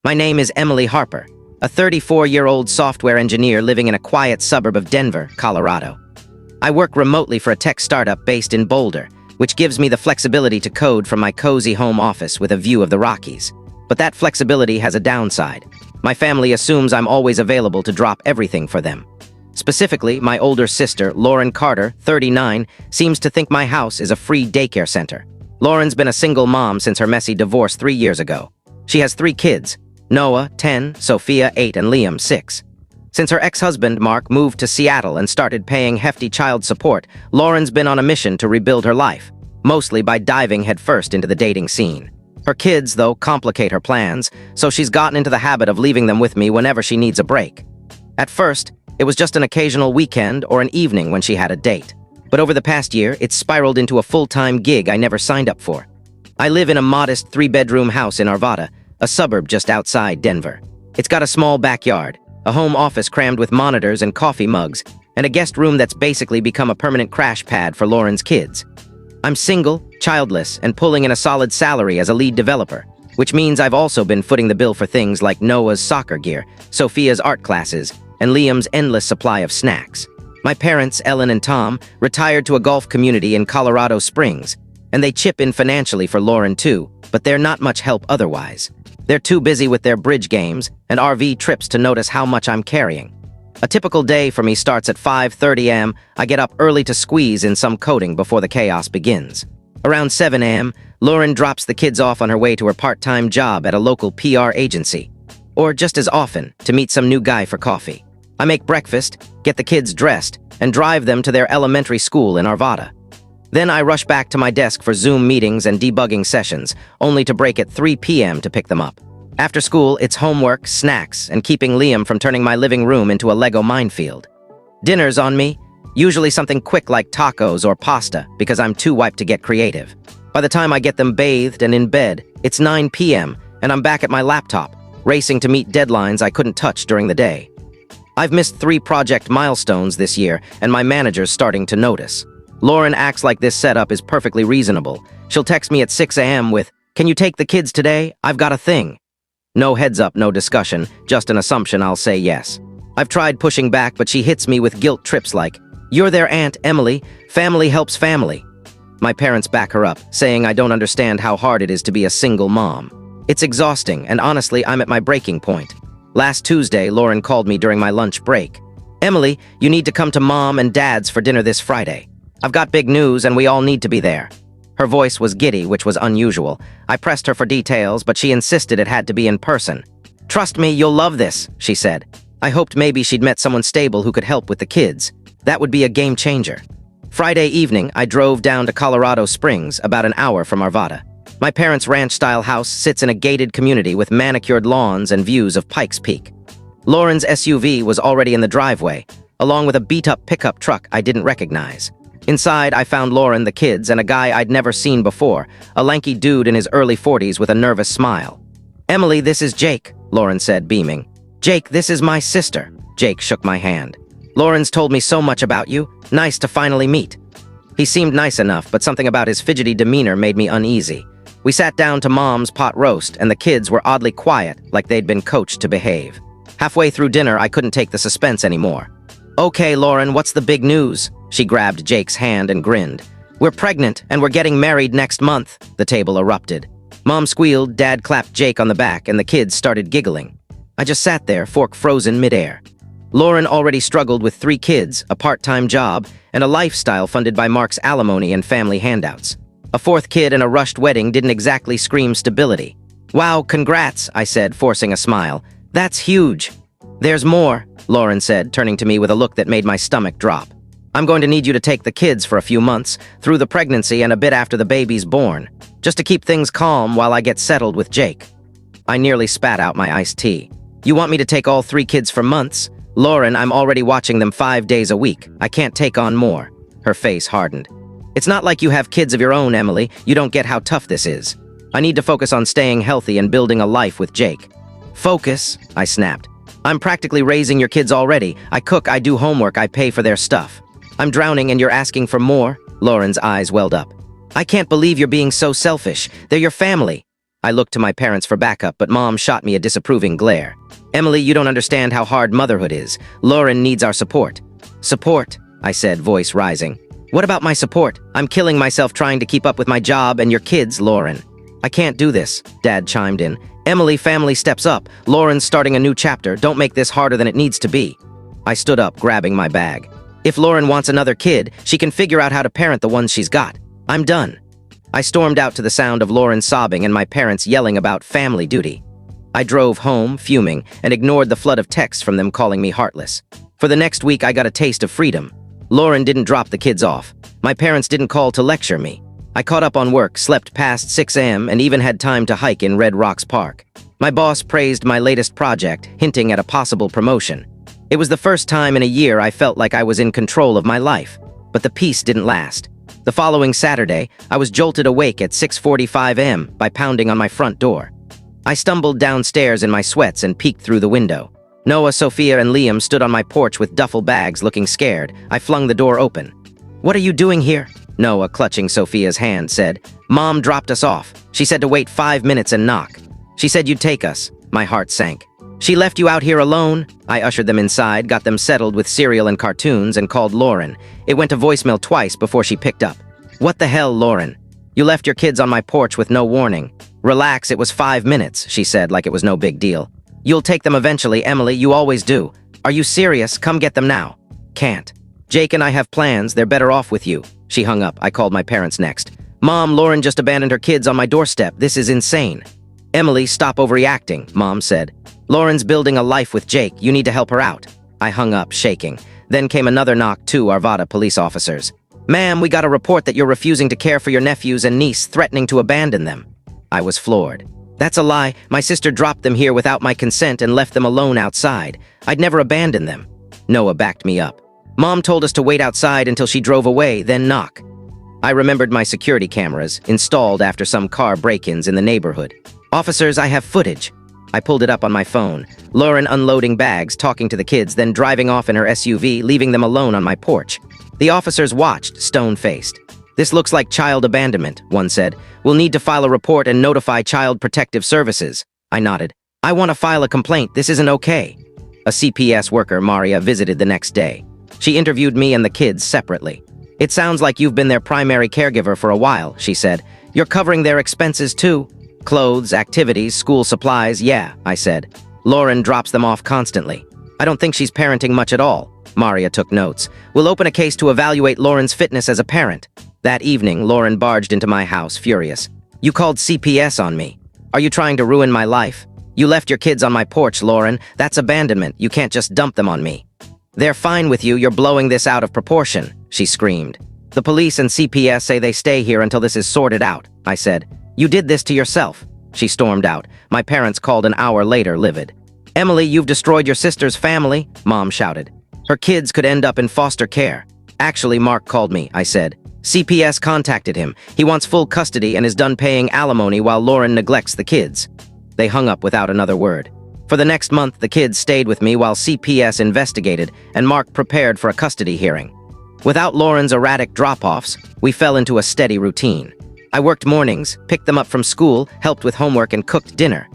My name is Emily Harper, a 34-year-old software engineer living in a quiet suburb of Denver, Colorado. I work remotely for a tech startup based in Boulder, which gives me the flexibility to code from my cozy home office with a view of the Rockies. But that flexibility has a downside. My family assumes I'm always available to drop everything for them. Specifically, my older sister, Lauren Carter, 39, seems to think my house is a free daycare center. Lauren's been a single mom since her messy divorce 3 years ago. She has 3 kids, Noah, 10, Sophia, 8, and Liam, 6. Since her ex-husband, Mark, moved to Seattle and started paying hefty child support, Lauren's been on a mission to rebuild her life, mostly by diving headfirst into the dating scene. Her kids, though, complicate her plans, so she's gotten into the habit of leaving them with me whenever she needs a break. At first, it was just an occasional weekend or an evening when she had a date. But over the past year, it's spiraled into a full-time gig I never signed up for. I live in a modest 3-bedroom house in Arvada, a suburb just outside Denver. It's got a small backyard, a home office crammed with monitors and coffee mugs, and a guest room that's basically become a permanent crash pad for Lauren's kids. I'm single, childless, and pulling in a solid salary as a lead developer, which means I've also been footing the bill for things like Noah's soccer gear, Sophia's art classes, and Liam's endless supply of snacks. My parents, Ellen and Tom, retired to a golf community in Colorado Springs, and they chip in financially for Lauren too, but they're not much help otherwise. They're too busy with their bridge games and RV trips to notice how much I'm carrying. A typical day for me starts at 5:30 a.m. I get up early to squeeze in some coding before the chaos begins. Around 7 a.m., Lauren drops the kids off on her way to her part-time job at a local PR agency, or just as often, to meet some new guy for coffee. I make breakfast, get the kids dressed, and drive them to their elementary school in Arvada. Then I rush back to my desk for Zoom meetings and debugging sessions, only to break at 3 p.m. to pick them up. After school, it's homework, snacks, and keeping Liam from turning my living room into a Lego minefield. Dinner's on me, usually something quick like tacos or pasta, because I'm too wiped to get creative. By the time I get them bathed and in bed, it's 9 p.m., and I'm back at my laptop, racing to meet deadlines I couldn't touch during the day. I've missed 3 project milestones this year, and my manager's starting to notice. Lauren acts like this setup is perfectly reasonable. She'll text me at 6 a.m. with, "Can you take the kids today? I've got a thing." No heads up, no discussion, just an assumption I'll say yes. I've tried pushing back, but she hits me with guilt trips like, "You're their aunt, Emily. Family helps family." My parents back her up, saying I don't understand how hard it is to be a single mom. It's exhausting, and honestly, I'm at my breaking point. Last Tuesday, Lauren called me during my lunch break. "Emily, you need to come to Mom and Dad's for dinner this Friday. I've got big news and we all need to be there." Her voice was giddy, which was unusual. I pressed her for details, but she insisted it had to be in person. "Trust me, you'll love this," she said. I hoped maybe she'd met someone stable who could help with the kids. That would be a game changer. Friday evening, I drove down to Colorado Springs, about an hour from Arvada. My parents' ranch-style house sits in a gated community with manicured lawns and views of Pikes Peak. Lauren's SUV was already in the driveway, along with a beat-up pickup truck I didn't recognize. Inside, I found Lauren, the kids, and a guy I'd never seen before, a lanky dude in his early 40s with a nervous smile. "Emily, this is Jake," Lauren said, beaming. "Jake, this is my sister." Jake shook my hand. "Lauren's told me so much about you. Nice to finally meet." He seemed nice enough, but something about his fidgety demeanor made me uneasy. We sat down to Mom's pot roast, and the kids were oddly quiet, like they'd been coached to behave. Halfway through dinner, I couldn't take the suspense anymore. "Okay, Lauren, what's the big news?" She grabbed Jake's hand and grinned. "We're pregnant, and we're getting married next month," the table erupted. Mom squealed, Dad clapped Jake on the back, and the kids started giggling. I just sat there, fork frozen midair. Lauren already struggled with 3 kids, a part-time job, and a lifestyle funded by Mark's alimony and family handouts. A 4th kid and a rushed wedding didn't exactly scream stability. "Wow, congrats," I said, forcing a smile. "That's huge." "There's more," Lauren said, turning to me with a look that made my stomach drop. "I'm going to need you to take the kids for a few months, through the pregnancy and a bit after the baby's born, just to keep things calm while I get settled with Jake." I nearly spat out my iced tea. "You want me to take all 3 kids for months? Lauren, I'm already watching them 5 days a week. I can't take on more." Her face hardened. "It's not like you have kids of your own, Emily. You don't get how tough this is. I need to focus on staying healthy and building a life with Jake." "Focus," I snapped. "I'm practically raising your kids already. I cook, I do homework, I pay for their stuff. I'm drowning and you're asking for more?" Lauren's eyes welled up. "I can't believe you're being so selfish. They're your family." I looked to my parents for backup, but Mom shot me a disapproving glare. "Emily, you don't understand how hard motherhood is. Lauren needs our support." "Support?" I said, voice rising. "What about my support? I'm killing myself trying to keep up with my job and your kids, Lauren." "I can't do this," Dad chimed in. "Emily, family steps up. Lauren's starting a new chapter. Don't make this harder than it needs to be." I stood up, grabbing my bag. "If Lauren wants another kid, she can figure out how to parent the ones she's got. I'm done." I stormed out to the sound of Lauren sobbing and my parents yelling about family duty. I drove home, fuming, and ignored the flood of texts from them calling me heartless. For the next week, I got a taste of freedom. Lauren didn't drop the kids off. My parents didn't call to lecture me. I caught up on work, slept past 6 a.m., and even had time to hike in Red Rocks Park. My boss praised my latest project, hinting at a possible promotion. It was the first time in a year I felt like I was in control of my life. But the peace didn't last. The following Saturday, I was jolted awake at 6:45 a.m. by pounding on my front door. I stumbled downstairs in my sweats and peeked through the window. Noah, Sophia, and Liam stood on my porch with duffel bags looking scared. I flung the door open. "What are you doing here?" Noah, clutching Sophia's hand, said. "Mom dropped us off. She said to wait 5 minutes and knock. She said you'd take us." My heart sank. "She left you out here alone?" I ushered them inside, got them settled with cereal and cartoons, and called Lauren. It went to voicemail twice before she picked up. "What the hell, Lauren? You left your kids on my porch with no warning." "Relax, it was 5 minutes," she said like it was no big deal. "You'll take them eventually, Emily, you always do." "Are you serious? Come get them now." "Can't. Jake and I have plans, they're better off with you." She hung up. I called my parents next. "Mom, Lauren just abandoned her kids on my doorstep. This is insane." "Emily, stop overreacting," Mom said. "Lauren's building a life with Jake. You need to help her out." I hung up, shaking. Then came another knock, 2 Arvada police officers. "Ma'am, we got a report that you're refusing to care for your nephews and niece, threatening to abandon them." I was floored. "That's a lie. My sister dropped them here without my consent and left them alone outside. I'd never abandon them." Noah backed me up. "Mom told us to wait outside until she drove away, then knock." I remembered my security cameras, installed after some car break-ins in the neighborhood. "Officers, I have footage." I pulled it up on my phone. Lauren unloading bags, talking to the kids, then driving off in her SUV, leaving them alone on my porch. The officers watched, stone-faced. "This looks like child abandonment," one said. "We'll need to file a report and notify Child Protective Services." I nodded. "I want to file a complaint. This isn't okay." A CPS worker, Maria, visited the next day. She interviewed me and the kids separately. "It sounds like you've been their primary caregiver for a while," she said. "You're covering their expenses too?" "Clothes, activities, school supplies, yeah," I said. "Lauren drops them off constantly. I don't think she's parenting much at all." Maria took notes. "We'll open a case to evaluate Lauren's fitness as a parent." That evening, Lauren barged into my house, furious. "You called CPS on me. Are you trying to ruin my life? You left your kids on my porch, Lauren. That's abandonment. You can't just dump them on me." "They're fine with you. You're blowing this out of proportion," she screamed. "The police and CPS say they stay here until this is sorted out," I said. "You did this to yourself." She stormed out. My parents called an hour later, livid. "Emily, you've destroyed your sister's family," Mom shouted. "Her kids could end up in foster care." "Actually, Mark called me," I said. "CPS contacted him. He wants full custody and is done paying alimony while Lauren neglects the kids." They hung up without another word. For the next month, the kids stayed with me while CPS investigated and Mark prepared for a custody hearing. Without Lauren's erratic drop-offs, we fell into a steady routine. I worked mornings, picked them up from school, helped with homework, and cooked dinner.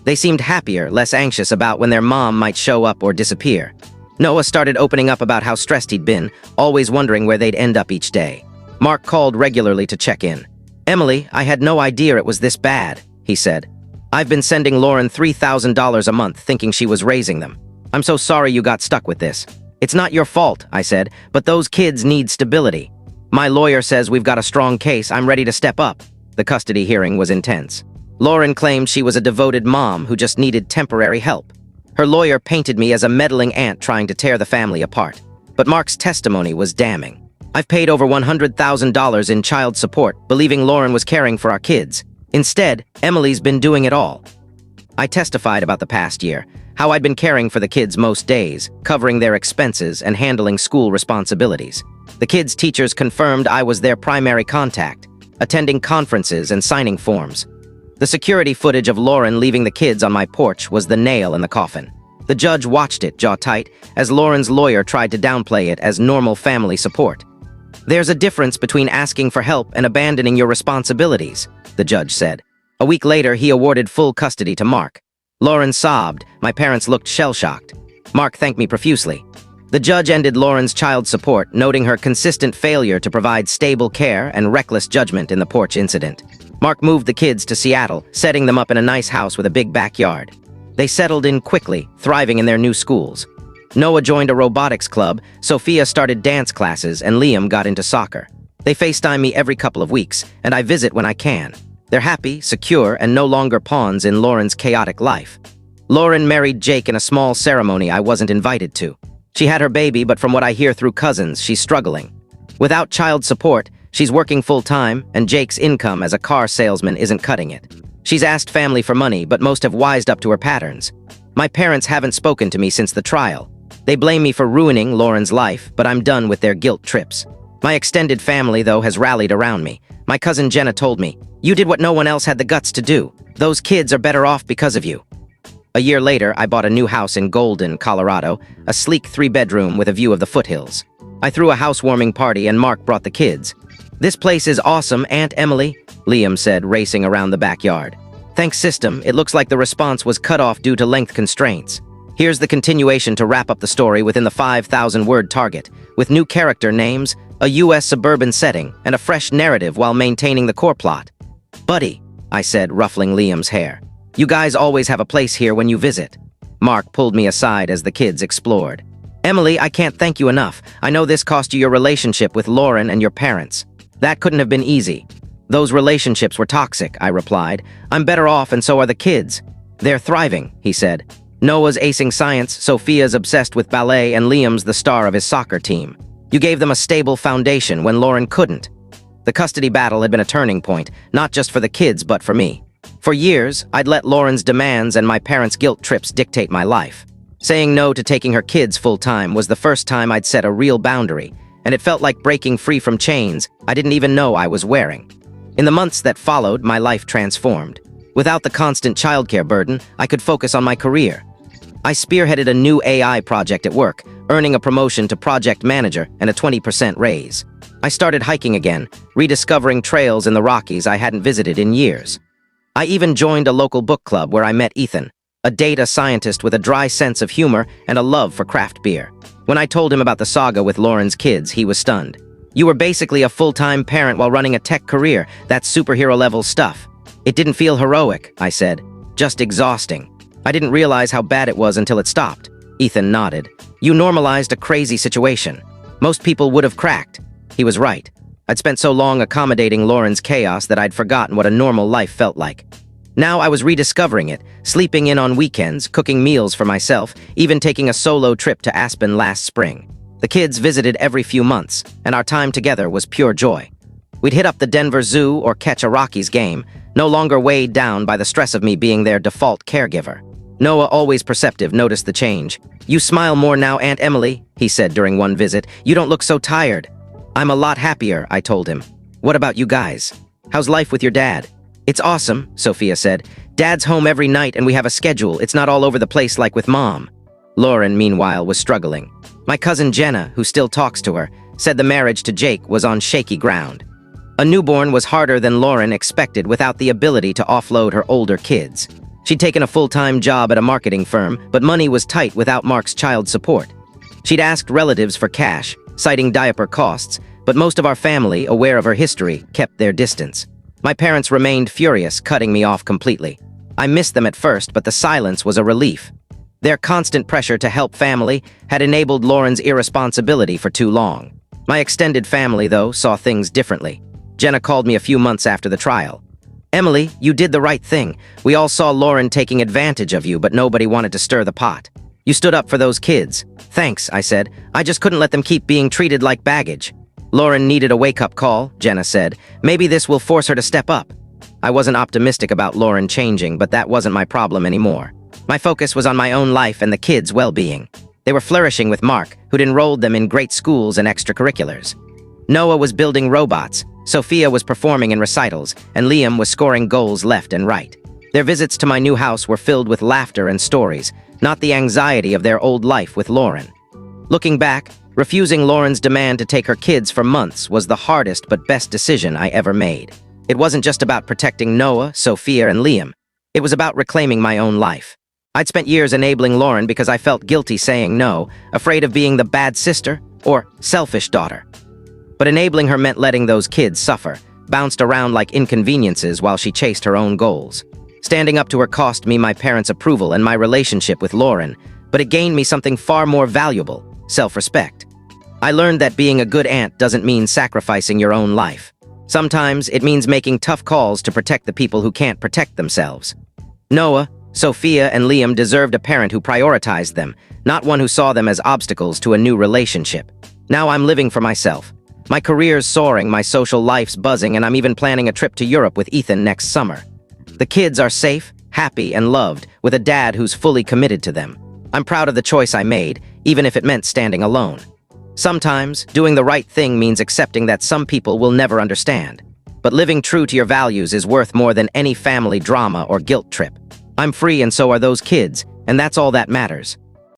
They seemed happier, less anxious about when their mom might show up or disappear. Noah started opening up about how stressed he'd been, always wondering where they'd end up each day. Mark called regularly to check in. "Emily, I had no idea it was this bad," he said. "I've been sending Lauren $3,000 a month thinking she was raising them. I'm so sorry you got stuck with this." "It's not your fault," I said, "but those kids need stability. My lawyer says we've got a strong case. I'm ready to step up." The custody hearing was intense. Lauren claimed she was a devoted mom who just needed temporary help. Her lawyer painted me as a meddling aunt trying to tear the family apart. But Mark's testimony was damning. "I've paid over $100,000 in child support, believing Lauren was caring for our kids. Instead, Emily's been doing it all." I testified about the past year, how I'd been caring for the kids most days, covering their expenses and handling school responsibilities. The kids' teachers confirmed I was their primary contact, attending conferences and signing forms. The security footage of Lauren leaving the kids on my porch was the nail in the coffin. The judge watched it, jaw tight, as Lauren's lawyer tried to downplay it as normal family support. "There's a difference between asking for help and abandoning your responsibilities," the judge said. A week later, he awarded full custody to Mark. Lauren sobbed. My parents looked shell-shocked. Mark thanked me profusely. The judge ended Lauren's child support, noting her consistent failure to provide stable care and reckless judgment in the porch incident. Mark moved the kids to Seattle, setting them up in a nice house with a big backyard. They settled in quickly, thriving in their new schools. Noah joined a robotics club, Sophia started dance classes, and Liam got into soccer. They FaceTime me every couple of weeks, and I visit when I can. They're happy, secure, and no longer pawns in Lauren's chaotic life. Lauren married Jake in a small ceremony I wasn't invited to. She had her baby, but from what I hear through cousins, she's struggling. Without child support, she's working full-time, and Jake's income as a car salesman isn't cutting it. She's asked family for money, but most have wised up to her patterns. My parents haven't spoken to me since the trial. They blame me for ruining Lauren's life, but I'm done with their guilt trips. My extended family, though, has rallied around me. My cousin Jenna told me, "You did what no one else had the guts to do. Those kids are better off because of you." A year later, I bought a new house in Golden, Colorado, a sleek 3-bedroom with a view of the foothills. I threw a housewarming party and Mark brought the kids. "This place is awesome, Aunt Emily," Liam said, racing around the backyard. "Thanks, system. It looks like the response was cut off due to length constraints." Here's the continuation to wrap up the story within the 5,000-word target, with new character names, a U.S. suburban setting, and a fresh narrative while maintaining the core plot. "Buddy," I said, ruffling Liam's hair. "You guys always have a place here when you visit." Mark pulled me aside as the kids explored. "Emily, I can't thank you enough. I know this cost you your relationship with Lauren and your parents. That couldn't have been easy." "Those relationships were toxic," I replied. "I'm better off and so are the kids." "They're thriving," he said. "Noah's acing science, Sophia's obsessed with ballet, and Liam's the star of his soccer team. You gave them a stable foundation when Lauren couldn't." The custody battle had been a turning point, not just for the kids but for me. For years, I'd let Lauren's demands and my parents' guilt trips dictate my life. Saying no to taking her kids full-time was the first time I'd set a real boundary, and it felt like breaking free from chains I didn't even know I was wearing. In the months that followed, my life transformed. Without the constant childcare burden, I could focus on my career. I spearheaded a new AI project at work, earning a promotion to project manager and a 20% raise. I started hiking again, rediscovering trails in the Rockies I hadn't visited in years. I even joined a local book club where I met Ethan, a data scientist with a dry sense of humor and a love for craft beer. When I told him about the saga with Lauren's kids, he was stunned. "You were basically a full-time parent while running a tech career. That's superhero-level stuff." "It didn't feel heroic," I said. "Just exhausting. I didn't realize how bad it was until it stopped." Ethan nodded. "You normalized a crazy situation. Most people would have cracked." He was right. I'd spent so long accommodating Lauren's chaos that I'd forgotten what a normal life felt like. Now I was rediscovering it, sleeping in on weekends, cooking meals for myself, even taking a solo trip to Aspen last spring. The kids visited every few months, and our time together was pure joy. We'd hit up the Denver Zoo or catch a Rockies game, no longer weighed down by the stress of me being their default caregiver. Noah, always perceptive, noticed the change. "You smile more now, Aunt Emily," he said during one visit. "You don't look so tired." "I'm a lot happier," I told him. "What about you guys? How's life with your dad?" "It's awesome," Sophia said. "Dad's home every night and we have a schedule. It's not all over the place like with Mom." Lauren, meanwhile, was struggling. My cousin Jenna, who still talks to her, said the marriage to Jake was on shaky ground. A newborn was harder than Lauren expected without the ability to offload her older kids. She'd taken a full-time job at a marketing firm, but money was tight without Mark's child support. She'd asked relatives for cash, citing diaper costs, but most of our family, aware of her history, kept their distance. My parents remained furious, cutting me off completely. I missed them at first, but the silence was a relief. Their constant pressure to help family had enabled Lauren's irresponsibility for too long. My extended family, though, saw things differently. Jenna called me a few months after the trial. "Emily, you did the right thing. We all saw Lauren taking advantage of you, but nobody wanted to stir the pot. You stood up for those kids." "Thanks," I said. "I just couldn't let them keep being treated like baggage." "Lauren needed a wake-up call," Jenna said. "Maybe this will force her to step up." I wasn't optimistic about Lauren changing, but that wasn't my problem anymore. My focus was on my own life and the kids' well-being. They were flourishing with Mark, who'd enrolled them in great schools and extracurriculars. Noah was building robots, Sophia was performing in recitals, and Liam was scoring goals left and right. Their visits to my new house were filled with laughter and stories, not the anxiety of their old life with Lauren. Looking back, refusing Lauren's demand to take her kids for months was the hardest but best decision I ever made. It wasn't just about protecting Noah, Sophia, and Liam. It was about reclaiming my own life. I'd spent years enabling Lauren because I felt guilty saying no, afraid of being the bad sister or selfish daughter. But enabling her meant letting those kids suffer, bounced around like inconveniences while she chased her own goals. Standing up to her cost me my parents' approval and my relationship with Lauren, but it gained me something far more valuable: self-respect. I learned that being a good aunt doesn't mean sacrificing your own life. Sometimes it means making tough calls to protect the people who can't protect themselves. Noah, Sophia, and Liam deserved a parent who prioritized them, not one who saw them as obstacles to a new relationship. Now I'm living for myself. My career's soaring, my social life's buzzing, and I'm even planning a trip to Europe with Ethan next summer. The kids are safe, happy, and loved, with a dad who's fully committed to them. I'm proud of the choice I made, even if it meant standing alone. Sometimes, doing the right thing means accepting that some people will never understand. But living true to your values is worth more than any family drama or guilt trip. I'm free and so are those kids, and that's all that matters.